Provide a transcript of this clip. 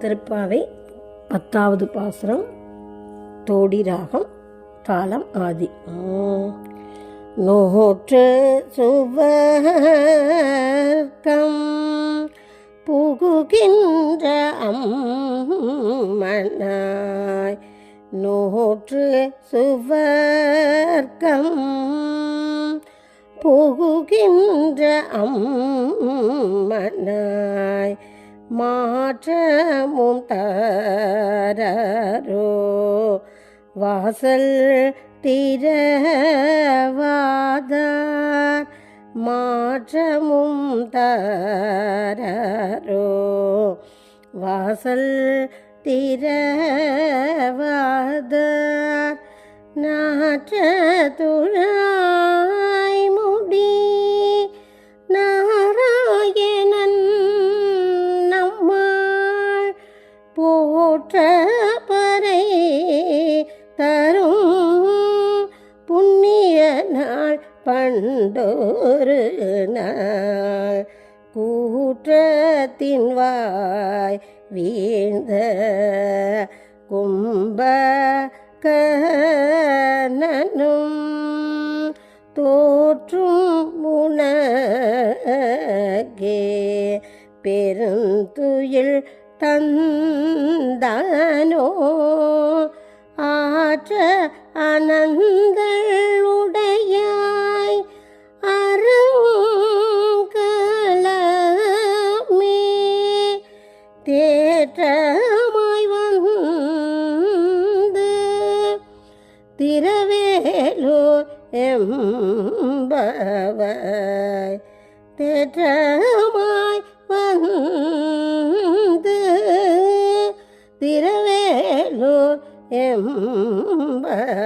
திருப்பாவை 10வது பாசுரம். தோடி ராகம், தாளம் ஆதி. நோற்று சுவர்க்கம் புகுகின்ற அம்மனாய், நோற்று சுவர்க்கம் புகுகின்ற அம்மனாய், மாற்றமும் தரரோ வாசல் திரவாதார், மாற்றமும் தரரோ வாசல் திரவாதார், நாற்ற துழாய் முடி நாராயணன் நம்மாள் போற்ற பறை தரும் புண்ணிய நாள் பண்டொரு நாள், கூற்றத்தின் வாய் வீழ்ந்த கும்பகர்ணனும் தோற்றும் உனக்கே பெருந்துயில் தந்தானோ, ஆற்ற அனந்தள் உடையாய் அரங்கலமே தேற்றமாய் வந்து திரவேலூர் எம்பவாய், தேற்றமாய் வந்து திரவேலூர் எம்பவாய்.